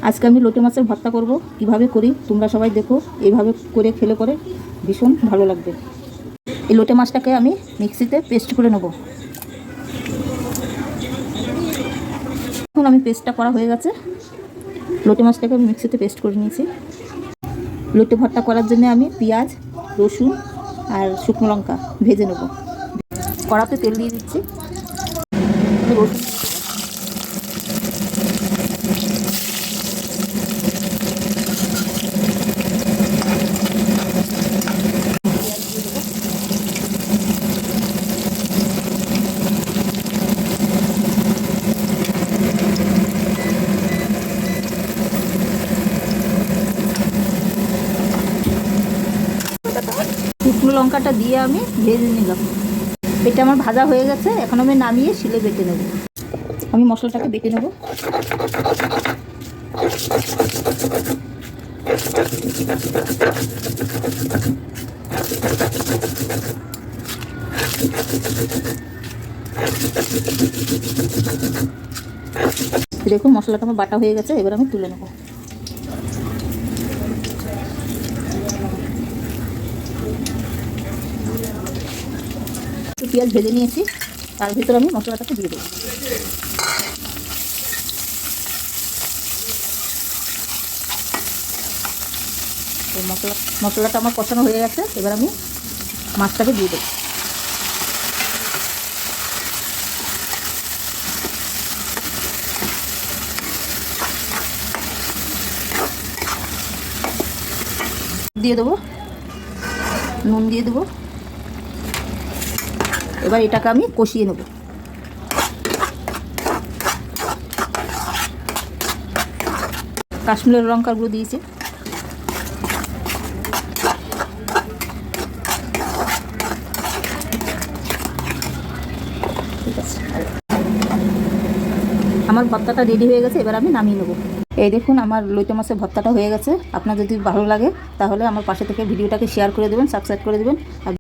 আজকে আমি লোটে মাছের ভর্তা করব। কিভাবে করি তোমরা সবাই দেখো। এইভাবে করে খেলে পরে ভীষণ ভালো লাগবে। এই লোটে মাছটাকে আমি মিক্সিতে পেস্ট করে নেব। এখন আমি পেস্টটা করা হয়ে গেছে। লোটে মাছটাকে আমি মিক্সিতে পেস্ট করে নিয়েছি। লোটে ভর্তা করার জন্য আমি পেঁয়াজ, রসুন আর শুকনো লঙ্কা ভেজে নেব। কড়াতে তেল দিয়ে দিচ্ছি। রসুন শুকনো লঙ্কাটা দিয়ে আমি ভেজে নিলাম। এটা আমার ভাজা হয়ে গেছে। এখন আমি নামিয়ে শিলে বেটে নেব। আমি মশলাটাকে বেটে নেব। দেখুন মশলাটা আমার বাটা হয়ে গেছে। এবার আমি তুলে নেব। পেঁয়াজ ভেজে নিয়েছি, তার ভিতরে আমি মশলাটাকে দিয়ে দেবো। মশলাটা আমার কষানো হয়ে গেছে। এবার আমি মাছটাকে দিয়ে দেবো। দিয়ে দেবো, নুন দিয়ে দেবো। এবার এটাকে আমি কষিয়ে নেব। কাশ্মীরের লঙ্কার গুঁড়ো দিয়েছি। ঠিক আছে, আমার ভর্তাটা রেডি হয়ে গেছে। এবার আমি নামিয়ে নেব। এই দেখুন আমার লইটে মাছের ভর্তাটা হয়ে গেছে। আপনার যদি ভালো লাগে তাহলে আমার পাশে থেকে ভিডিওটাকে শেয়ার করে দেবেন, সাবস্ক্রাইব করে দেবেন। আর